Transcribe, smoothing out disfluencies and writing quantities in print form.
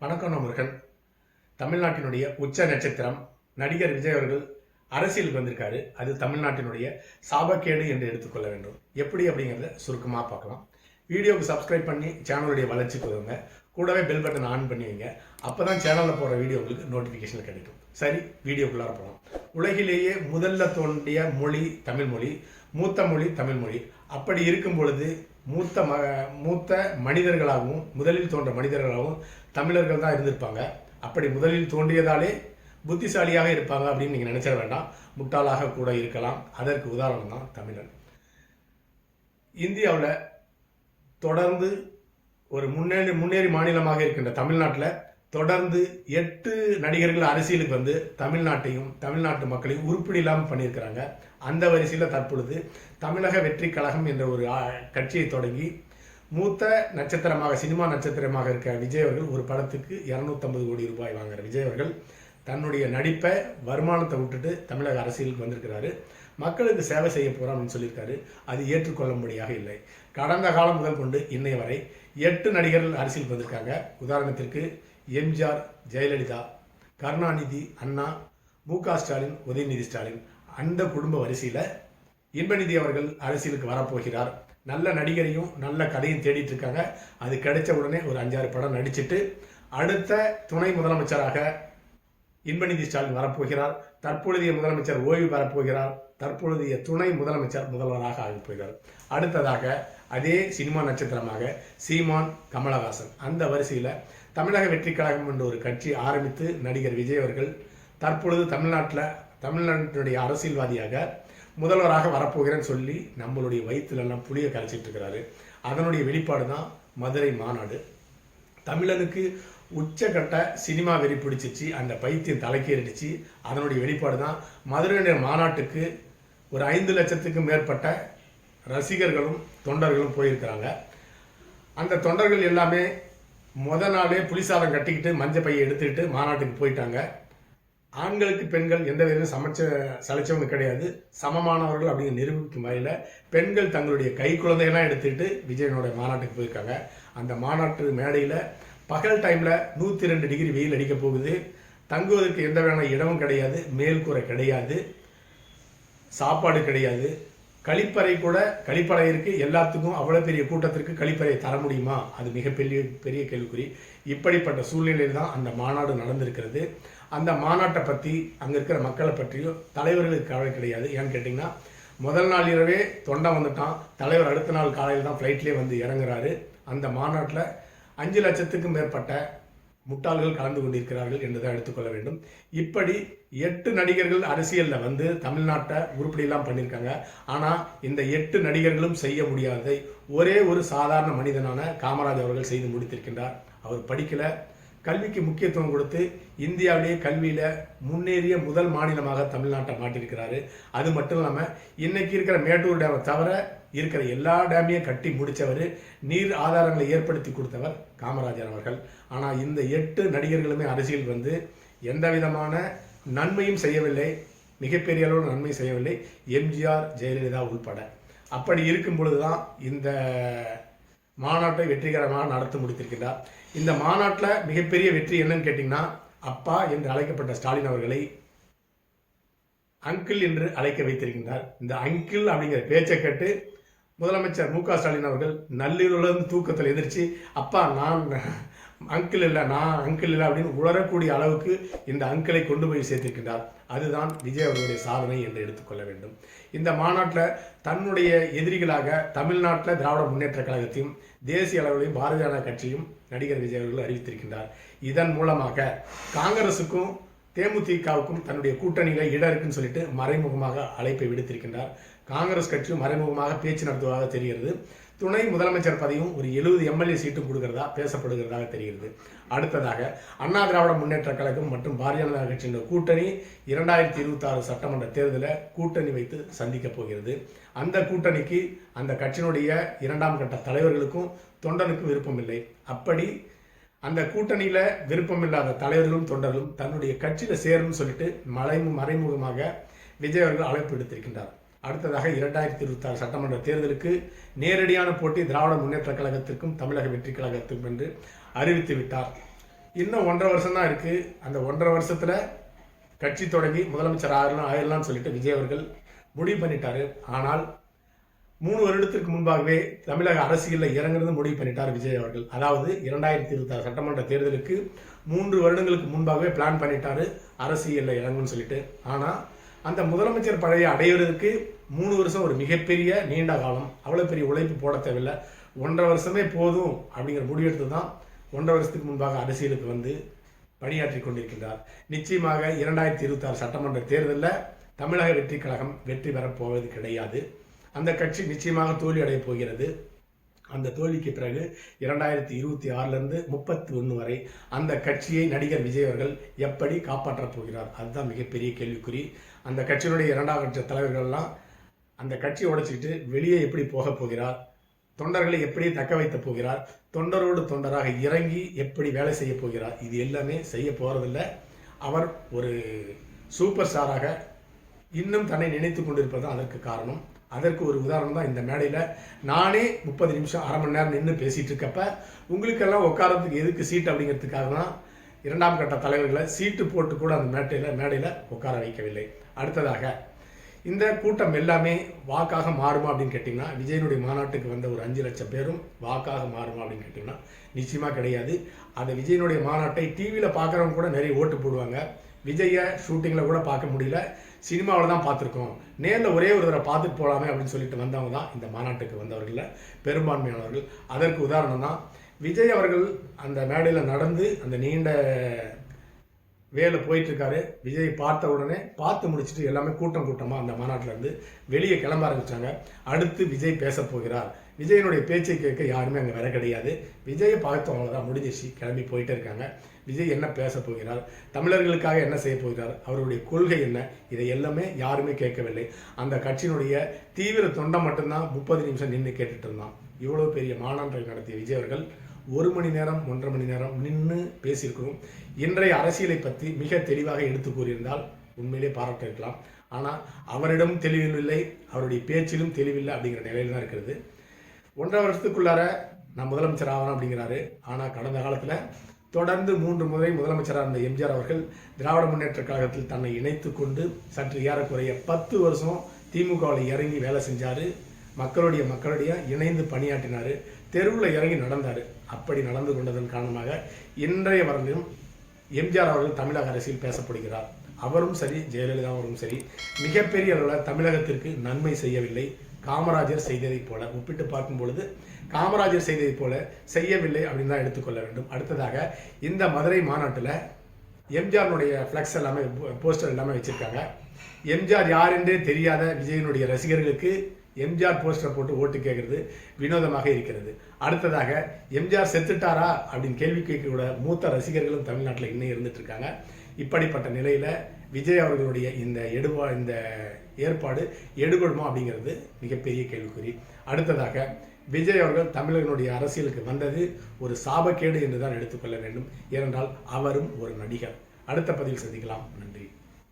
வணக்கம் முருகன். தமிழ்நாட்டினுடைய உச்ச நட்சத்திரம் நடிகர் விஜய் அவர்கள் அரசியலுக்கு வந்திருக்காரு. அது தமிழ்நாட்டினுடைய சாபக்கேடு என்று எடுத்துக்கொள்ள வேண்டும். எப்படி அப்படிங்கிறத சுருக்கமாக பார்க்கலாம். வீடியோவுக்கு சப்ஸ்கிரைப் பண்ணி சேனலுடைய வளர்ச்சிக்கு உதவுங்க. கூடவே பெல் பட்டன் ஆன் பண்ணி வைங்க. அப்போ தான் சேனலில் போகிற வீடியோ உங்களுக்கு நோட்டிஃபிகேஷன் கிடைக்கும். சரி, வீடியோக்குள்ளார போகலாம். உலகிலேயே முதல்ல தோன்றிய மொழி தமிழ் மொழி, மூத்த மொழி தமிழ் மொழி. அப்படி இருக்கும் பொழுது மூத்த மனிதர்களாகவும் முதலில் தோன்ற மனிதர்களாகவும் தமிழர்கள் தான் இருந்திருப்பாங்க. அப்படி முதலில் தோன்றியதாலே புத்திசாலியாக இருப்பாங்க அப்படின்னு நீங்கள் நினைச்சிட வேண்டாம். முட்டாளாக கூட இருக்கலாம். அதற்கு உதாரணம் தான் தமிழன். இந்தியாவில் தொடர்ந்து ஒரு முன்னேறி மாநிலமாக இருக்கின்ற தமிழ்நாட்டில் தொடர்ந்து 8 நடிகர்கள் அரசியலுக்கு வந்து தமிழ்நாட்டையும் தமிழ்நாட்டு மக்களையும் உருப்படி இல்லாமல் பண்ணியிருக்கிறாங்க. அந்த வரிசையில் தற்பொழுது தமிழக வெற்றி கழகம் என்ற ஒரு கட்சியை தொடங்கி மூத்த நட்சத்திரமாக சினிமா நட்சத்திரமாக இருக்க விஜய் அவர்கள் ஒரு படத்துக்கு 250 கோடி ரூபாய் வாங்குற விஜய் அவர்கள் தன்னுடைய நடிப்பை வருமானத்தை விட்டுட்டு தமிழக அரசியலுக்கு வந்திருக்கிறாரு. மக்களுக்கு சேவை செய்ய போறான்னு சொல்லியிருக்காரு. அது ஏற்றுக்கொள்ளும்படியாக இல்லை. கடந்த காலம் முதல் கொண்டு இன்னைய வரை 8 நடிகர்கள் அரசியலுக்கு வந்திருக்காங்க. உதாரணத்திற்கு எம்ஜிஆர், ஜெயலலிதா, கருணாநிதி, அண்ணா, மு.க. ஸ்டாலின், உதயநிதி ஸ்டாலின். அந்த குடும்ப வரிசையில் இன்பநிதி அவர்கள் அரசியலுக்கு வரப்போகிறார். நல்ல நடிகரையும் நல்ல கதையும் தேடிட்டு இருக்காங்க. அது கிடைச்ச உடனே ஒரு 5-6 படம் நடிச்சுட்டு அடுத்த துணை முதலமைச்சராக இன்பநிதி ஸ்டாலின் வரப்போகிறார். தற்பொழுதைய முதலமைச்சர் ஓய்வு பெறப்போகிறார். தற்பொழுதைய துணை முதலமைச்சர் முதல்வராக ஆகப் போகிறார். அடுத்ததாக அதே சினிமா நட்சத்திரமாக சீமான், கமலஹாசன். அந்த வரிசையில் தமிழக வெற்றி கழகம் என்ற ஒரு கட்சி ஆரம்பித்து நடிகர் விஜய் அவர்கள் தற்பொழுது தமிழ்நாட்டினுடைய அரசியல்வாதியாக முதல்வராக வரப்போகிறேன்னு சொல்லி நம்மளுடைய வயிற்றுலெல்லாம் புளியை கரைச்சிட்டு இருக்கிறாரு. அதனுடைய வெளிப்பாடு தான் மதுரை மாநாடு. தமிழனுக்கு உச்சக்கட்ட சினிமா வெறி பிடிச்சிச்சு. அந்த பைத்தியம் தலைக்கேறிடுச்சு. அதனுடைய வெளிப்பாடு தான் மதுரை மாநாட்டுக்கு ஒரு 5 லட்சத்துக்கும் மேற்பட்ட ரசிகர்களும் தொண்டர்களும் போயிருக்கிறாங்க. அந்த தொண்டர்கள் எல்லாமே நாளே புலிசாதம் கட்டிக்கிட்டு மஞ்சள் பையை எடுத்துக்கிட்டு மாநாட்டுக்கு போயிட்டாங்க. ஆண்களுக்கு பெண்கள் எந்த விதமும் சளைச்சவங்க கிடையாது, சமமானவர்கள் அப்படிங்கிற நிரூபிக்கும் வகையில் பெண்கள் தங்களுடைய கை குழந்தையெல்லாம் எடுத்துக்கிட்டு விஜயனுடைய மாநாட்டுக்கு போயிருக்காங்க. அந்த மாநாட்டு மேடையில் பகல் டைமில் 102 டிகிரி வெயில் அடிக்க போகுது. தங்குவதற்கு எந்த வேணால் இடமும் கிடையாது, மேல்கூரை கிடையாது, சாப்பாடு கிடையாது, கழிப்பறை இருக்கு. எல்லாத்துக்கும் அவ்வளோ பெரிய கூட்டத்திற்கு கழிப்பறை தர முடியுமா? அது மிகப்பெரிய கேள்விக்குறி. இப்படிப்பட்ட சூழ்நிலையில் தான் அந்த மாநாடு நடந்திருக்கிறது. அந்த மாநாட்டை பற்றி அங்கே இருக்கிற மக்களை பற்றியும் தலைவர்களுக்கு கவலை கிடையாது. ஏன்னு கேட்டிங்கன்னா முதல் நாள் இரவே தொண்டை வந்துட்டான். தலைவர் அடுத்த நாள் காலையில் தான் ஃப்ளைட்லேயே வந்து இறங்குறாரு. அந்த மாநாட்டில் 5 லட்சத்துக்கும் மேற்பட்ட முட்டாள்கள் கலந்து கொண்டிருக்கிறார்கள் என்றுதான் எடுத்துக்கொள்ள வேண்டும். இப்படி 8 நடிகர்கள் அரசியலில் வந்து தமிழ்நாட்டை உருப்படியெல்லாம் பண்ணியிருக்காங்க. ஆனால் இந்த 8 நடிகர்களும் செய்ய முடியாததை ஒரே ஒரு சாதாரண மனிதனான காமராஜ் அவர்கள் செய்து முடித்திருக்கின்றார். அவர் படிக்கல, கல்விக்கு முக்கியத்துவம் கொடுத்து இந்தியாவிலேயே கல்வியில் முன்னேறிய முதல் மாநிலமாக தமிழ்நாட்டை மாட்டியிருக்கிறாரு. அது மட்டும் இல்லாமல் இன்னைக்கு இருக்கிற மேட்டூர் டேமை தவிர இருக்கிற எல்லா டேமையும் கட்டி முடித்தவர், நீர் ஆதாரங்களை ஏற்படுத்தி கொடுத்தவர் காமராஜர் அவர்கள். ஆனால் இந்த 8 நடிகர்களுமே அரசியல் வந்து எந்த விதமான நன்மையும் செய்யவில்லை, மிகப்பெரிய அளவு நன்மை செய்யவில்லை, எம்ஜிஆர், ஜெயலலிதா உள்பட. அப்படி இருக்கும் பொழுதுதான் இந்த மாநாட்டை வெற்றிகரமாக நடத்தி முடித்திருக்கிறார். இந்த மாநாட்டில் மிகப்பெரிய வெற்றி என்னன்னு கேட்டிங்கன்னா, அப்பா என்று அழைக்கப்பட்ட ஸ்டாலின் அவர்களை அங்கிள் என்று அழைக்க வைத்திருக்கின்றார். இந்த அங்கிள் அப்படிங்கிற பேச்சை கேட்டு முதலமைச்சர் மு.க. ஸ்டாலின் அவர்கள் நள்ளிரவுலேருந்து தூக்கத்தில் எதிர்த்து அப்பா நான் அங்கிள் இல்லை அப்படின்னு உணரக்கூடிய அளவுக்கு இந்த அங்கிளை கொண்டு போய் சேர்த்திருக்கின்றார். அதுதான் விஜய் அவர்களுடைய சாதனை என்று எடுத்துக்கொள்ள வேண்டும். இந்த மாநாட்டில் தன்னுடைய எதிரிகளாக தமிழ்நாட்டில் திராவிட முன்னேற்ற கழகத்தையும் தேசிய அளவிலையும் பாரதிய ஜனதா கட்சியும் நடிகர் விஜய் அவர்கள் அறிவித்திருக்கின்றார். இதன் மூலமாக காங்கிரசுக்கும் தேமுதிகவுக்கும் தன்னுடைய கூட்டணியில் இடம் இருக்குன்னு சொல்லிட்டு மறைமுகமாக அழைப்பை விடுத்திருக்கின்றார். காங்கிரஸ் கட்சியும் மறைமுகமாக பேச்சு நடத்துவதாக தெரிகிறது. துணை முதலமைச்சர் பதவியும் ஒரு 70 எம்எல்ஏ சீட்டும் கொடுக்கிறதா பேசப்படுகிறதாக தெரிகிறது. அடுத்ததாக அண்ணா திராவிட முன்னேற்ற கழகம் மற்றும் பாரதிய ஜனதா கட்சியின் கூட்டணி 2026 சட்டமன்ற தேர்தலில் கூட்டணி வைத்து சந்திக்கப் போகிறது. அந்த கூட்டணிக்கு அந்த கட்சியினுடைய 2ஆம் கட்ட தலைவர்களுக்கும் தொண்டனுக்கும் விருப்பம் இல்லை. அப்படி அந்த கூட்டணியில் விருப்பமில்லாத தலைவர்களும் தொண்டர்களும் தன்னுடைய கட்சியில் சேரும்னு சொல்லிட்டு மறைமுகமாக விஜய் அவர்கள் அழைப்பு எடுத்திருக்கின்றார். அடுத்ததாக 2026 சட்டமன்ற தேர்தலுக்கு நேரடியான போட்டி திராவிட முன்னேற்ற கழகத்திற்கும் தமிழக வெற்றி கழகத்திற்கும் என்று அறிவித்து விட்டார். இன்னும் 1.5 வருஷம் தான் இருக்குது. அந்த 1.5 வருஷத்தில் கட்சி தொடங்கி முதலமைச்சர் ஆயிடலாம்னு சொல்லிட்டு விஜய் அவர்கள் முடிவு பண்ணிட்டாரு. ஆனால் 3 வருடத்திற்கு முன்பாகவே தமிழக அரசியலில் இறங்குறது முடிவு பண்ணிட்டார் விஜய் அவர்கள். அதாவது 2026 சட்டமன்ற தேர்தலுக்கு 3 வருடங்களுக்கு முன்பாகவே பிளான் பண்ணிட்டாரு அரசியலில் இறங்குன்னு சொல்லிட்டு. ஆனால் அந்த முதலமைச்சர் பதவியை அடைவதற்கு 3 வருஷம் ஒரு மிகப்பெரிய நீண்ட காலம். அவ்வளோ பெரிய உழைப்பு போட தேவையில்லை. 1.5 வருஷமே போதும் அப்படிங்கிற முடிவெடுத்து தான் 1.5 வருஷத்துக்கு முன்பாக அரசியலுக்கு வந்து பணியாற்றி கொண்டிருக்கின்றார். நிச்சயமாக 2026 சட்டமன்ற தேர்தலில் தமிழக வெற்றி கழகம் வெற்றி பெறப் போவது கிடையாது. அந்த கட்சி நிச்சயமாக தோல்வி அடைய போகிறது. அந்த தோல்விக்கு பிறகு 2026 31 வரை அந்த கட்சியை நடிகர் விஜய் அவர்கள் எப்படி காப்பாற்றப் போகிறார்? அதுதான் மிகப்பெரிய கேள்விக்குறி. அந்த கட்சியினுடைய 2ஆம் கட்சி தலைவர்கள்லாம் அந்த கட்சியை உடைச்சிட்டு வெளியே எப்படி போக போகிறார்? தொண்டர்களை எப்படி தக்க வைத்த போகிறார்? தொண்டரோடு தொண்டராக இறங்கி எப்படி வேலை செய்ய போகிறார்? இது எல்லாமே செய்ய போறதில்லை. அவர் ஒரு சூப்பர் ஸ்டாராக இன்னும் தன்னை நினைத்து கொண்டிருப்பது அதற்கு காரணம். அதற்கு ஒரு உதாரணம் தான் இந்த மேடையில் நானே 30 நிமிஷம் அரை மணி நேரம் நின்று பேசிகிட்டு இருக்கப்ப உங்களுக்கெல்லாம் உட்காரத்துக்கு எதுக்கு சீட்டு அப்படிங்கிறதுக்காக தான் 2ஆம் கட்ட தலைவர்களை சீட்டு போட்டு கூட அந்த மேடையில் உட்கார வைக்கவில்லை. அடுத்ததாக இந்த கூட்டம் எல்லாமே வாக்காக மாறுமா அப்படின்னு கேட்டிங்கன்னா, விஜயனுடைய மாநாட்டுக்கு வந்த ஒரு 5 லட்சம் பேரும் வாக்காக மாறுமா அப்படின்னு கேட்டிங்கன்னா நிச்சயமாக கிடையாது. அந்த விஜயனுடைய மாநாட்டை டிவியில் பார்க்குறவங்க கூட நிறைய ஓட்டு போடுவாங்க. விஜயை ஷூட்டிங்கில் கூட பார்க்க முடியல, சினிமாவில் தான் பார்த்துருக்கோம். நேரில் ஒரே ஒரு தடவை பார்த்துட்டு போகலாமே அப்படின்னு சொல்லிட்டு வந்தவங்க தான் இந்த மாநாட்டுக்கு வந்தவர்களில் பெரும்பான்மையானவர்கள். அதற்கு உதாரணம் தான் விஜய் அவர்கள் அந்த மேடையில் நடந்து அந்த நீண்ட வேலை போயிட்டுருக்காரு. விஜய் பார்த்த உடனே பார்த்து முடிச்சுட்டு எல்லாமே கூட்டமாக அந்த மாநாட்டிலேருந்து வெளியே கிளம்ப ஆரம்பித்தாங்க. அடுத்து விஜய் பேச போகிறார். விஜயனுடைய பேச்சை கேட்க யாருமே அங்கே வர கிடையாது. விஜயை பார்த்தவங்க தான் முடிஞ்சிச்சு, கிளம்பி போயிட்டே இருக்காங்க. விஜய் என்ன பேச போகிறார்? தமிழர்களுக்காக என்ன செய்ய போகிறார்? அவருடைய கொள்கை என்ன? இதை எல்லாமே யாருமே கேட்கவில்லை. அந்த கட்சியினுடைய தீவிர தொண்டை மட்டும்தான் 30 நிமிஷம் நின்று கேட்டுட்டு இருந்தான். இவ்வளோ பெரிய மாநாட்டை நடத்திய விஜய் அவர்கள் 1 மணி நேரம் 1.5 மணி நேரம் நின்று பேசியிருக்கிறோம். இன்றைய அரசியலை பற்றி மிக தெளிவாக எடுத்து கூறியிருந்தால் உண்மையிலே பாராட்ட இருக்கலாம். ஆனால் அவரிடம் தெளிவில்லை, அவருடைய பேச்சிலும் தெளிவில்லை அப்படிங்கிற நிலையில் தான் இருக்கிறது. 1.5 வருஷத்துக்குள்ளார நான் முதலமைச்சர் ஆகணும் அப்படிங்கிறாரு. ஆனால் கடந்த காலத்தில் தொடர்ந்து 3 முறை முதலமைச்சராக இருந்த எம்ஜிஆர் அவர்கள் திராவிட முன்னேற்ற கழகத்தில் தன்னை இணைத்து கொண்டு சற்று ஏறக்குறைய 10 வருஷம் திமுகவில் இறங்கி வேலை செஞ்சார். மக்களுடைய இணைந்து பணியாற்றினார். தெருவில் இறங்கி நடந்தார். அப்படி நடந்து கொண்டதன் காரணமாக இன்றைய வரலும் எம்ஜிஆர் அவர்கள் தமிழக அரசியல் பேசப்படுகிறார். அவரும் சரி, ஜெயலலிதா அவரும் சரி, மிகப்பெரிய அளவில் தமிழகத்திற்கு நன்மை செய்யவில்லை. காமராஜர் செய்ததைப் போல ஒப்பிட்டு பார்க்கும் பொழுது காமராஜர் செய்ததைப் போல செய்யவில்லை அப்படின்னு தான் எடுத்துக்கொள்ள வேண்டும். அடுத்ததாக இந்த மதுரை மாநாட்டில் எம்ஜிஆருடைய ஃப்ளெக்ஸ் எல்லாமே, போஸ்டர் எல்லாமே வச்சுருக்காங்க. எம்ஜிஆர் யார் என்றே தெரியாத விஜயனுடைய ரசிகர்களுக்கு எம்ஜிஆர் போஸ்டர் போட்டு ஓட்டு கேட்கறது வினோதமாக இருக்கிறது. அடுத்ததாக எம்ஜிஆர் செத்துட்டாரா அப்படின்னு கேள்வி கேட்கக்கூட மூத்த ரசிகர்களும் தமிழ்நாட்டில் இன்னும் இருந்துட்டு இருக்காங்க. இப்படிப்பட்ட நிலையில் விஜய் அவர்களுடைய இந்த ஏற்பாடு எடுபடுமா அப்படிங்கிறது மிகப்பெரிய கேள்விக்குறி. அடுத்ததாக விஜய் அவர்கள் தமிழர்களுடைய அரசியலுக்கு வந்தது ஒரு சாபக்கேடு என்று தான் எடுத்துக்கொள்ள வேண்டும். ஏனென்றால் அவரும் ஒரு நடிகர். அடுத்த பதிவில் சந்திக்கலாம். நன்றி.